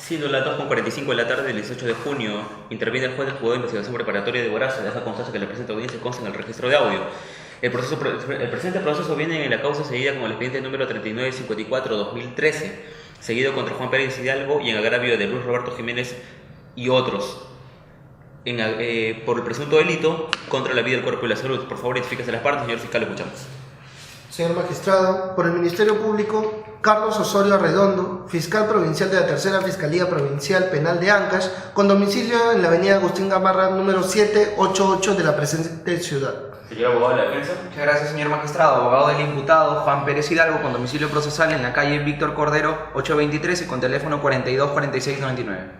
Siendo las 2:45 de la tarde del 18 de junio, interviene el juez del juzgado de investigación preparatoria de Huaraz. Deja constancia que la presente audiencia consta en el registro de audio. El presente proceso viene en la causa seguida como el expediente número 3954-2013, seguido contra Juan Pérez Hidalgo y en agravio de Luis Roberto Jiménez y otros, por el presunto delito contra la vida, el cuerpo y la salud. Por favor, identifíquese las partes, señor fiscal, lo escuchamos. Señor magistrado, por el Ministerio Público, Carlos Osorio Arredondo, fiscal provincial de la Tercera Fiscalía Provincial Penal de Ancash, con domicilio en la avenida Agustín Gamarra, número 788 de la presente ciudad. Señor abogado de la defensa. Muchas gracias, señor magistrado. Abogado del imputado Juan Pérez Hidalgo, con domicilio procesal en la calle Víctor Cordero 823 y con teléfono 424699.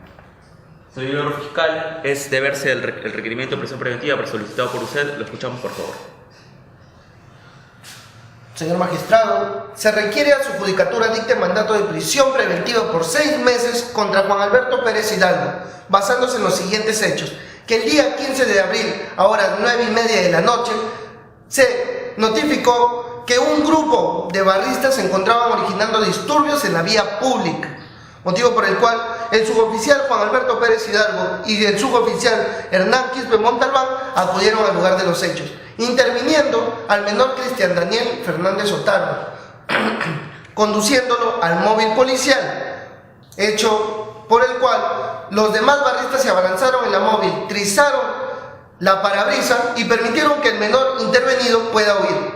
Señor fiscal, es de verse el requerimiento de prisión preventiva solicitado por usted. Lo escuchamos, por favor. Señor magistrado, se requiere a su judicatura dicte mandato de prisión preventiva por 6 meses contra Juan Alberto Pérez Hidalgo, basándose en los siguientes hechos: que el día 15 de abril, a horas 9:30 de la noche, se notificó que un grupo de barristas se encontraban originando disturbios en la vía pública, motivo por el cual el suboficial Juan Alberto Pérez Hidalgo y el suboficial Hernán Quispe Montalbán acudieron al lugar de los hechos, interviniendo al menor Cristian Daniel Fernández Otaro, conduciéndolo al móvil policial, hecho por el cual los demás barristas se abalanzaron en la móvil, trizaron la parabrisa y permitieron que el menor intervenido pueda huir.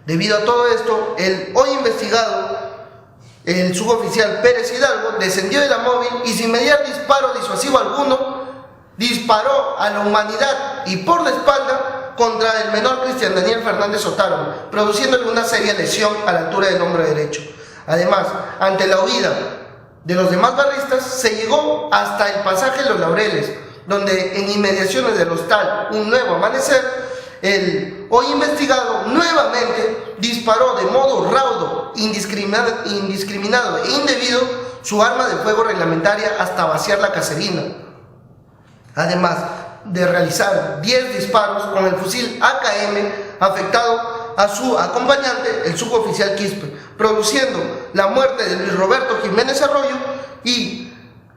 Debido a todo esto, el hoy investigado, el suboficial Pérez Hidalgo, descendió de la móvil y sin mediar disparo disuasivo alguno, disparó a la humanidad y por la espalda contra el menor Cristian Daniel Fernández Otaro, produciéndole una seria lesión a la altura del hombro derecho. Además, ante la huida de los demás barristas, se llegó hasta el pasaje Los Laureles, donde en inmediaciones del hostal Un Nuevo Amanecer, el hoy investigado nuevamente disparó de modo raudo, indiscriminado e indebido su arma de fuego reglamentaria hasta vaciar la caserina, además de realizar 10 disparos con el fusil AKM afectado a su acompañante, el suboficial Quispe, produciendo la muerte de Luis Roberto Jiménez Arroyo y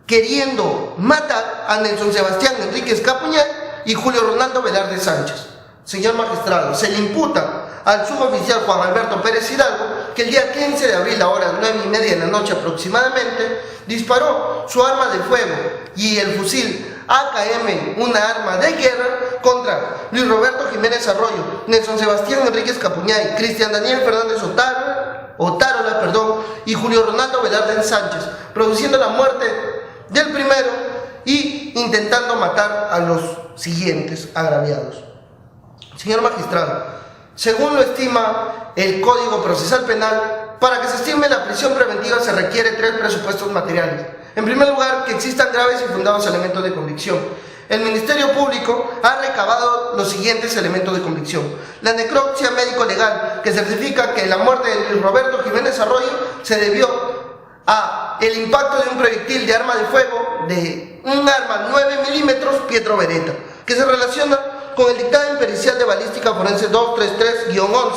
queriendo matar a Nelson Sebastián Enríquez Capuñay y Julio Ronaldo Velarde Sánchez. Señor magistrado, se le imputa al suboficial Juan Alberto Pérez Hidalgo que el día 15 de abril a horas 9:30 de la noche aproximadamente disparó su arma de fuego y el fusil AKM, una arma de guerra, contra Luis Roberto Jiménez Arroyo, Nelson Sebastián Enríquez Capuñay, Cristian Daniel Fernández Otárola y Julio Ronaldo Velarde Sánchez, produciendo la muerte del primero y intentando matar a los siguientes agraviados. Señor magistrado, según lo estima el Código Procesal Penal, para que se estime la prisión preventiva se requiere 3 presupuestos materiales. En primer lugar, que existan graves y fundados elementos de convicción. El Ministerio Público ha recabado los siguientes elementos de convicción: la necropsia médico-legal, que certifica que la muerte de Luis Roberto Jiménez Arroyo se debió a el impacto de un proyectil de arma de fuego de un arma 9 milímetros Pietro Beretta, que se relaciona con el dictamen pericial de balística forense 233-11,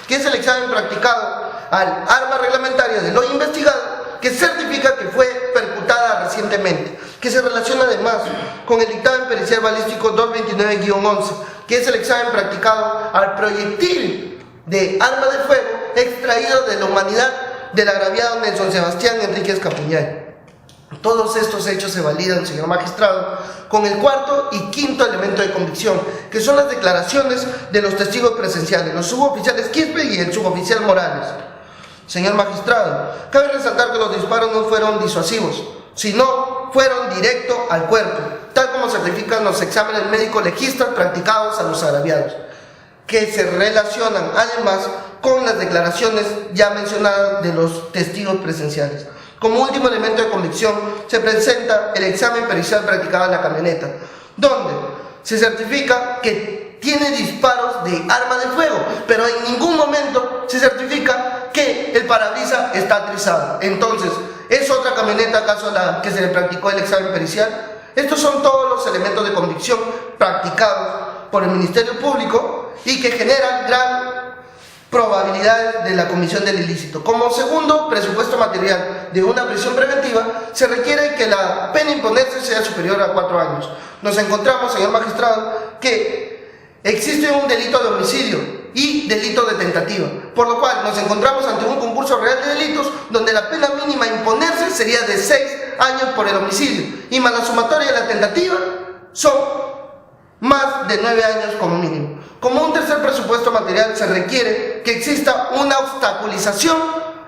que es el examen practicado al arma reglamentaria del hoy investigado, que certifica que fue percutada recientemente, que se relaciona además con el dictamen pericial balístico 229-11, que es el examen practicado al proyectil de arma de fuego extraído de la humanidad del agraviado Nelson Sebastián Enríquez Capuñay. Todos estos hechos se validan, señor magistrado, con el cuarto y quinto elemento de convicción, que son las declaraciones de los testigos presenciales, los suboficiales Quispe y el suboficial Morales. Señor magistrado, cabe resaltar que los disparos no fueron disuasivos, sino fueron directo al cuerpo, tal como certifican los exámenes médicos legistas practicados a los agraviados, que se relacionan además con las declaraciones ya mencionadas de los testigos presenciales. Como último elemento de convicción se presenta el examen pericial practicado en la camioneta, donde se certifica que tiene disparos de arma de fuego, pero en ningún momento se certifica que el parabrisas está trizado. Entonces, ¿es otra camioneta acaso la que se le practicó el examen pericial? Estos son todos los elementos de convicción practicados por el Ministerio Público y que generan gran probabilidades de la comisión del ilícito. Como segundo presupuesto material de una prisión preventiva, se requiere que la pena imponerse sea superior a 4 años. Nos encontramos, señor magistrado, que existe un delito de homicidio y delito de tentativa, por lo cual nos encontramos ante un concurso real de delitos donde la pena mínima a imponerse sería de 6 años por el homicidio y más la sumatoria de la tentativa son más de 9 años como mínimo. Como un tercer presupuesto material se requiere que exista una obstaculización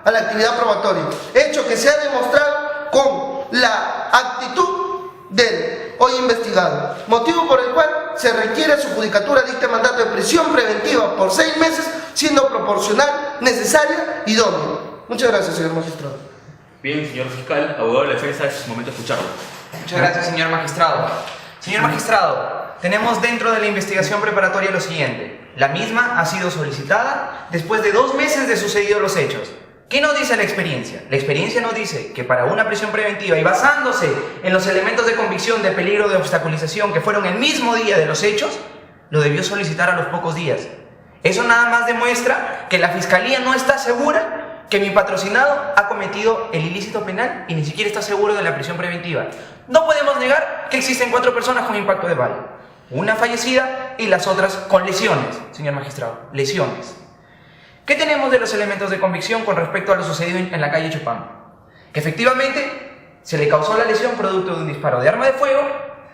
a la actividad probatoria, hecho que se ha demostrado con la actitud del hoy investigado, motivo por el cual se requiere su judicatura dicte mandato de prisión preventiva por 6 meses, siendo proporcional, necesaria y idónea. Muchas gracias, señor magistrado. Bien, señor fiscal, abogado de la defensa, es momento de escucharlo. Muchas gracias, señor magistrado. Señor magistrado, tenemos dentro de la investigación preparatoria lo siguiente. La misma ha sido solicitada después de 2 meses de sucedidos los hechos. ¿Qué nos dice la experiencia? La experiencia nos dice que para una prisión preventiva y basándose en los elementos de convicción de peligro de obstaculización que fueron el mismo día de los hechos, lo debió solicitar a los pocos días. Eso nada más demuestra que la Fiscalía no está segura que mi patrocinado ha cometido el ilícito penal y ni siquiera está seguro de la prisión preventiva. No podemos negar que existen 4 personas con impacto de bala. Una fallecida y las otras con lesiones, señor magistrado, lesiones. ¿Qué tenemos de los elementos de convicción con respecto a lo sucedido en la calle Chupán? Que efectivamente se le causó la lesión producto de un disparo de arma de fuego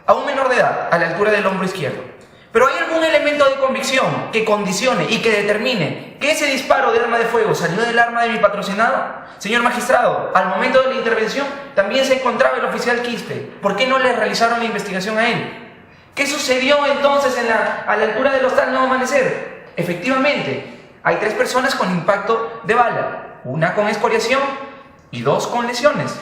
a un menor de edad, a la altura del hombro izquierdo. ¿Pero hay algún elemento de convicción que condicione y que determine que ese disparo de arma de fuego salió del arma de mi patrocinado? Señor magistrado, al momento de la intervención también se encontraba el oficial Quispe. ¿Por qué no le realizaron la investigación a él? ¿Qué sucedió entonces a la altura del Hostal Nuevo Amanecer? Efectivamente, hay 3 personas con impacto de bala, una con escoriación y 2 con lesiones,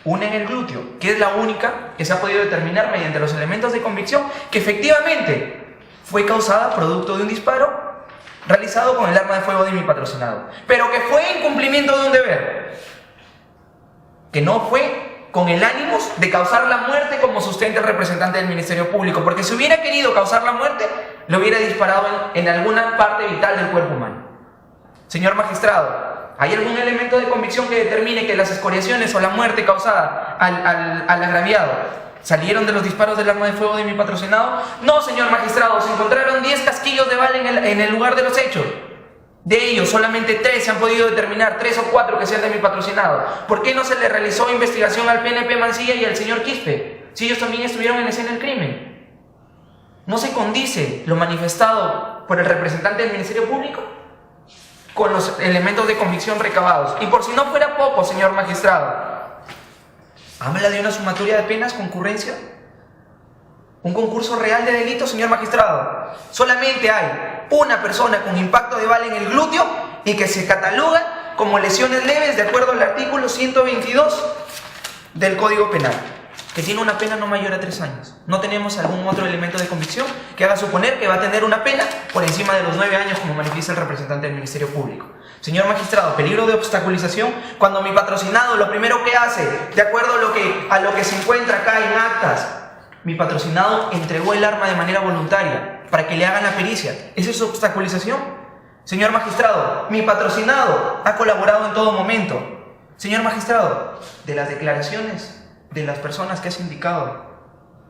una en el glúteo, que es la única que se ha podido determinar mediante los elementos de convicción que efectivamente fue causada producto de un disparo realizado con el arma de fuego de mi patrocinado, pero que fue en cumplimiento de un deber, que no fue con el ánimo de causar la muerte como sustenta el representante del Ministerio Público, porque si hubiera querido causar la muerte, lo hubiera disparado en alguna parte vital del cuerpo humano. Señor magistrado, ¿hay algún elemento de convicción que determine que las escoriaciones o la muerte causada al agraviado salieron de los disparos del arma de fuego de mi patrocinado? No, señor magistrado, se encontraron 10 casquillos de bala en el lugar de los hechos. De ellos, solamente 3 se han podido determinar, 3 o 4 que sean de mi patrocinado. ¿Por qué no se le realizó investigación al PNP Mancilla y al señor Quispe, si ellos también estuvieron en escena del crimen? ¿No se condice lo manifestado por el representante del Ministerio Público con los elementos de convicción recabados? Y por si no fuera poco, señor magistrado, habla de una sumatoria de penas, concurrencia, un concurso real de delitos, señor magistrado. Solamente hay una persona con impacto de bala en el glúteo y que se cataloga como lesiones leves de acuerdo al artículo 122 del Código Penal, que tiene una pena no mayor a 3 años. No tenemos algún otro elemento de convicción que haga suponer que va a tener una pena por encima de los 9 años, como manifiesta el representante del Ministerio Público. Señor magistrado, peligro de obstaculización cuando mi patrocinado lo primero que hace, de acuerdo a lo que se encuentra acá en actas, mi patrocinado entregó el arma de manera voluntaria para que le hagan la pericia. ¿Eso es obstaculización? Señor magistrado, mi patrocinado ha colaborado en todo momento. Señor magistrado, de las declaraciones de las personas que has indicado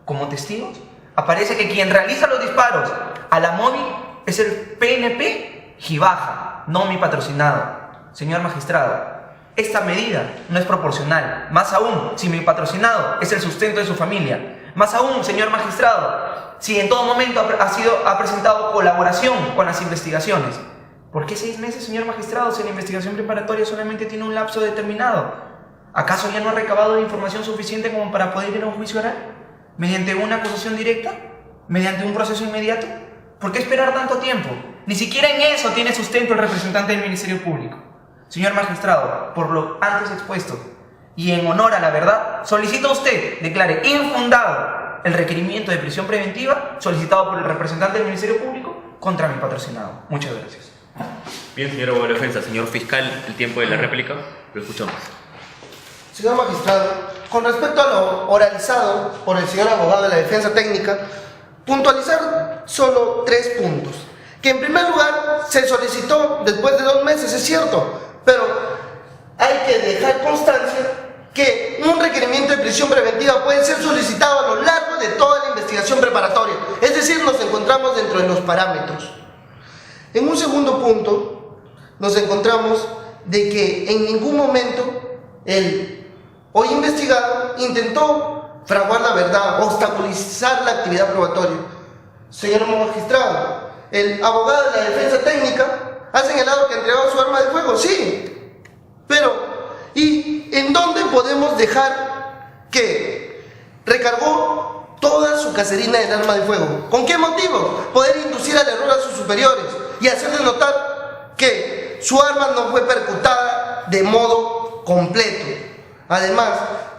como testigos, aparece que quien realiza los disparos a la móvil es el PNP Gibaja, no mi patrocinado. Señor magistrado, esta medida no es proporcional, más aún si mi patrocinado es el sustento de su familia. Más aún, señor magistrado, si en todo momento ha presentado colaboración con las investigaciones. ¿Por qué 6 meses, señor magistrado, si la investigación preparatoria solamente tiene un lapso determinado? ¿Acaso ya no ha recabado información suficiente como para poder ir a un juicio oral? ¿Mediante una acusación directa? ¿Mediante un proceso inmediato? ¿Por qué esperar tanto tiempo? Ni siquiera en eso tiene sustento el representante del Ministerio Público. Señor magistrado, por lo antes expuesto y en honor a la verdad, solicito a usted declare infundado el requerimiento de prisión preventiva solicitado por el representante del Ministerio Público contra mi patrocinado. Muchas gracias. Bien, señor abogado de la defensa. Señor fiscal, el tiempo de la réplica, lo escuchamos. Señor magistrado, con respecto a lo oralizado por el señor abogado de la defensa técnica, puntualizar solo 3 puntos. Que en primer lugar se solicitó después de 2 meses, es cierto, pero hay que dejar constancia que un requerimiento prisión preventiva puede ser solicitado a lo largo de toda la investigación preparatoria. Es decir, nos encontramos dentro de los parámetros. En un segundo punto, nos encontramos de que en ningún momento el hoy investigado intentó fraguar la verdad, obstaculizar la actividad probatoria. Señor magistrado, el abogado de la defensa técnica ha señalado que entregó su arma de fuego, sí, pero ¿y en dónde podemos dejar que recargó toda su caserina del arma de fuego? ¿Con qué motivo? Poder inducir al error a sus superiores y hacerles notar que su arma no fue percutada de modo completo. Además,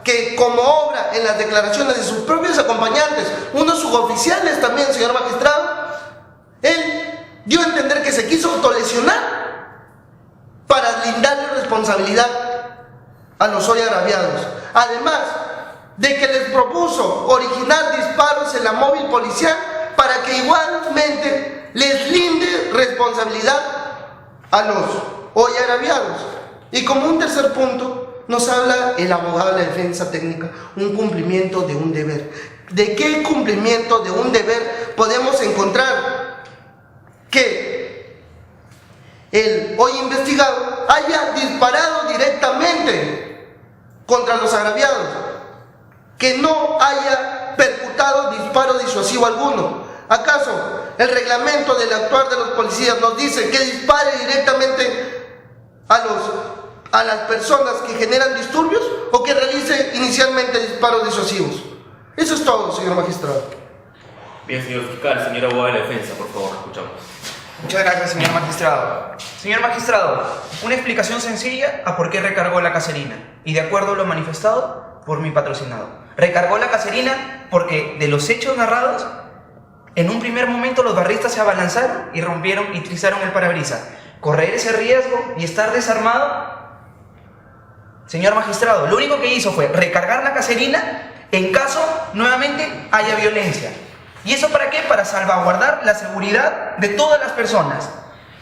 que como obra en las declaraciones de sus propios acompañantes, unos suboficiales también, señor magistrado, él dio a entender que se quiso autolesionar para blindarle responsabilidad a los hoy agraviados. Además de que les propuso originar disparos en la móvil policial para que igualmente les linde responsabilidad a los hoy agraviados. Y como un tercer punto, nos habla el abogado de la defensa técnica, un cumplimiento de un deber. ¿De qué cumplimiento de un deber podemos encontrar que el hoy investigado haya disparado directamente contra los agraviados, que no haya percutado disparo disuasivo alguno? ¿Acaso el reglamento del actuar de los policías nos dice que dispare directamente a las personas que generan disturbios o que realice inicialmente disparos disuasivos? Eso es todo, señor magistrado. Bien, señor fiscal, señor abogado de la defensa, por favor, escuchamos. Muchas gracias, señor magistrado. Señor magistrado, una explicación sencilla a por qué recargó la caserina y de acuerdo a lo manifestado por mi patrocinado. Recargó la caserina porque de los hechos narrados, en un primer momento los barristas se abalanzaron y rompieron y trizaron el parabrisas. Correr ese riesgo y estar desarmado, señor magistrado, lo único que hizo fue recargar la caserina en caso nuevamente haya violencia. ¿Y eso para qué? Para salvaguardar la seguridad de todas las personas.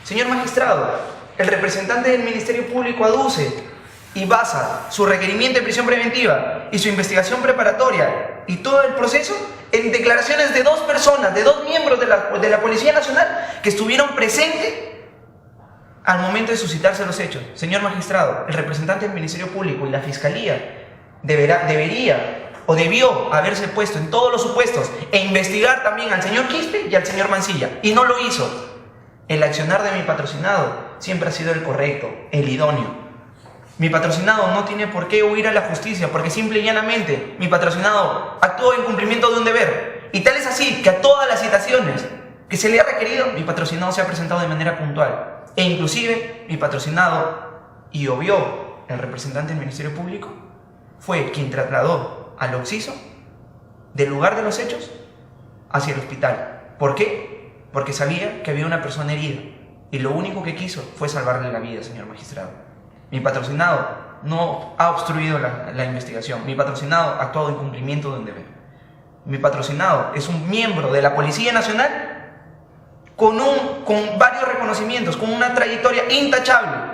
Señor magistrado, el representante del Ministerio Público aduce y basa su requerimiento de prisión preventiva y su investigación preparatoria y todo el proceso en declaraciones de dos personas, de dos miembros de la Policía Nacional que estuvieron presentes al momento de suscitarse los hechos. Señor magistrado, el representante del Ministerio Público y la Fiscalía debería o debió haberse puesto en todos los supuestos e investigar también al señor Quispe y al señor Mancilla, y no lo hizo. El accionar de mi patrocinado siempre ha sido el correcto, el idóneo. Mi patrocinado no tiene por qué huir a la justicia, porque simple y llanamente mi patrocinado actuó en cumplimiento de un deber, y tal es así que a todas las citaciones que se le ha requerido, mi patrocinado se ha presentado de manera puntual, e inclusive mi patrocinado, y obvio el representante del Ministerio Público, fue quien trasladó al occiso del lugar de los hechos hacia el hospital. ¿Por qué? Porque sabía que había una persona herida y lo único que quiso fue salvarle la vida, señor magistrado. Mi patrocinado no ha obstruido la investigación. Mi patrocinado ha actuado en cumplimiento de un deber. Mi patrocinado es un miembro de la Policía Nacional con varios reconocimientos, con una trayectoria intachable.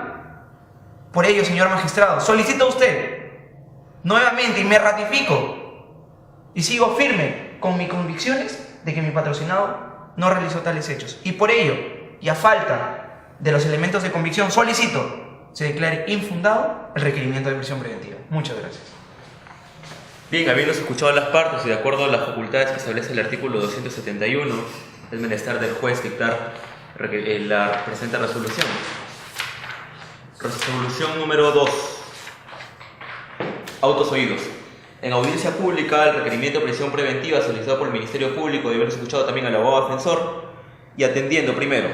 Por ello, señor magistrado, solicito a usted nuevamente, y me ratifico y sigo firme con mis convicciones de que mi patrocinado no realizó tales hechos. Y por ello, y a falta de los elementos de convicción, solicito se declare infundado el requerimiento de prisión preventiva. Muchas gracias. Bien, habiéndose escuchado las partes y de acuerdo a las facultades que establece el artículo 271, es menester del juez dictar la presente resolución. Resolución número 2. Autos oídos. En audiencia pública, el requerimiento de prisión preventiva solicitado por el Ministerio Público debe haberse escuchado también al abogado defensor y atendiendo primero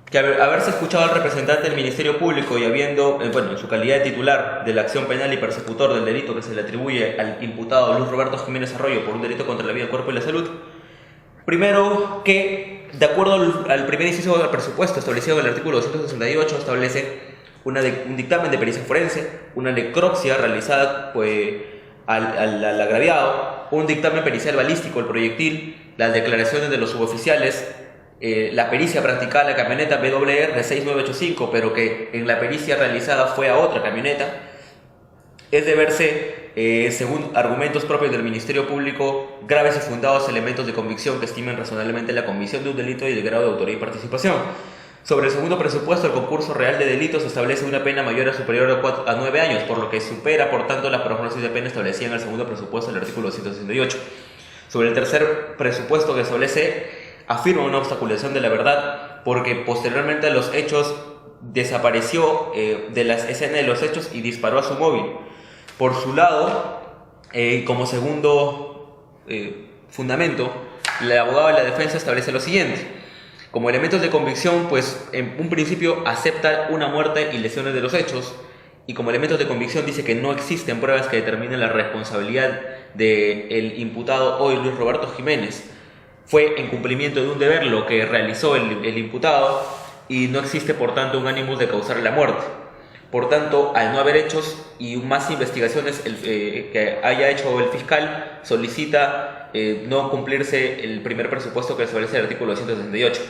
que haberse escuchado al representante del Ministerio Público y habiendo, en su calidad de titular de la acción penal y persecutor del delito que se le atribuye al imputado Luis Roberto Jiménez Arroyo por un delito contra la vida, el cuerpo y la salud, primero que, de acuerdo al primer inciso del presupuesto establecido en el artículo 268, establece un dictamen de pericia forense, una necropsia realizada al agraviado, un dictamen pericial balístico, el proyectil, las declaraciones de los suboficiales, la pericia practicada en la camioneta BWR 6985, pero que en la pericia realizada fue a otra camioneta. Es de verse según argumentos propios del Ministerio Público, graves y fundados elementos de convicción que estimen razonablemente la comisión de un delito y el grado de autoría y participación. Sobre el segundo presupuesto, el concurso real de delitos establece una pena mayor o superior a 9 años, por lo que supera, por tanto, la prognosis de pena establecida en el segundo presupuesto del artículo 268. Sobre el tercer presupuesto que establece, afirma una obstaculización de la verdad, porque posteriormente a los hechos desapareció de la escena de los hechos y disparó a su móvil. Por su lado, como segundo fundamento, el abogado de la defensa establece lo siguiente. Como elementos de convicción, pues en un principio acepta una muerte y lesiones de los hechos, y como elementos de convicción dice que no existen pruebas que determinen la responsabilidad del imputado hoy, Luis Roberto Jiménez. Fue en cumplimiento de un deber lo que realizó el imputado y no existe por tanto un ánimo de causarle la muerte. Por tanto, al no haber hechos y más investigaciones que haya hecho el fiscal, solicita no cumplirse el primer presupuesto que establece el artículo 268.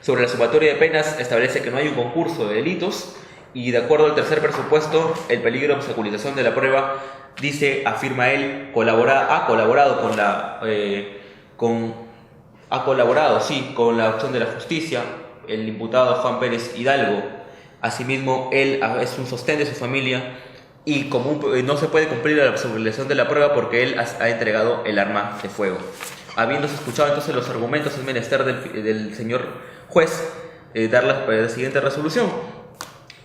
Sobre la sumatoria de penas, establece que no hay un concurso de delitos y, de acuerdo al tercer presupuesto, el peligro de obstaculización de la prueba, dice, afirma él, ha colaborado con la acción de la justicia, el imputado Juan Pérez Hidalgo. Asimismo, él es un sostén de su familia y no se puede cumplir la obstaculización de la prueba porque él ha entregado el arma de fuego. Habiéndose escuchado entonces los argumentos, es menester del señor juez dar la siguiente resolución.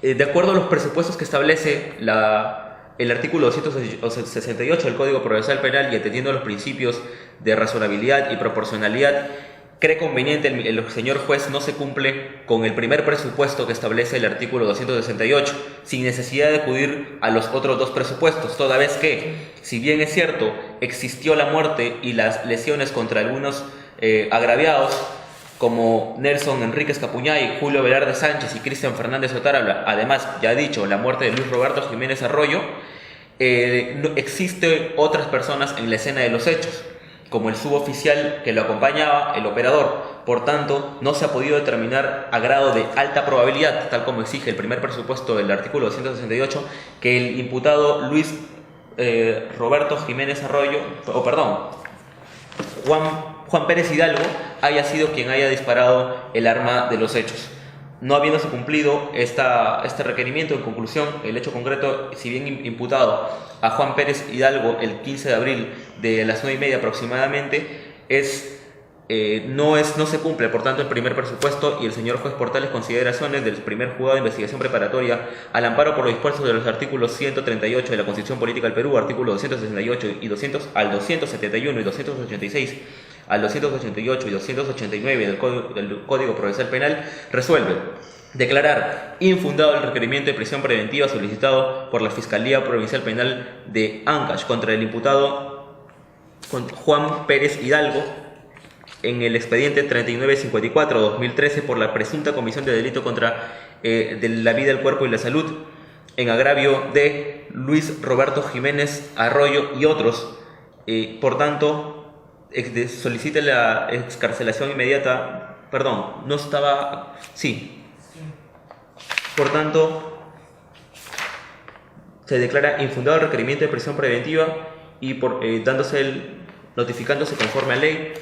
De acuerdo a los presupuestos que establece el artículo 268 del Código Procesal Penal y atendiendo a los principios de razonabilidad y proporcionalidad, cree conveniente el señor juez no se cumple con el primer presupuesto que establece el artículo 268, sin necesidad de acudir a los otros dos presupuestos, toda vez que, si bien es cierto, existió la muerte y las lesiones contra algunos agraviados, como Nelson Enríquez Capuñay, Julio Velarde Sánchez y Cristian Fernández Otárabla, además, ya dicho, la muerte de Luis Roberto Jiménez Arroyo, existen otras personas en la escena de los hechos, como el suboficial que lo acompañaba, el operador. Por tanto, no se ha podido determinar a grado de alta probabilidad, tal como exige el primer presupuesto del artículo 268, que el imputado Luis Roberto Jiménez Arroyo, Juan Pérez Hidalgo, haya sido quien haya disparado el arma de los hechos. No habiéndose cumplido este requerimiento, en conclusión, el hecho concreto, si bien imputado a Juan Pérez Hidalgo el 15 de abril de las 9:30 aproximadamente, no se cumple, por tanto, el primer presupuesto y el señor juez por tales consideraciones del primer juzgado de investigación preparatoria, al amparo por lo dispuesto de los artículos 138 de la Constitución Política del Perú, artículo 268 y 271 y 286, al 288 y 289 del Código Procesal Penal, resuelve declarar infundado el requerimiento de prisión preventiva solicitado por la Fiscalía Provincial Penal de Ancash contra el imputado Juan Pérez Hidalgo en el expediente 3954-2013 por la presunta comisión de delito contra de la vida, el cuerpo y la salud en agravio de Luis Roberto Jiménez Arroyo y otros. Por tanto, solicite la excarcelación inmediata. Por tanto, se declara infundado el requerimiento de prisión preventiva y notificándose conforme a ley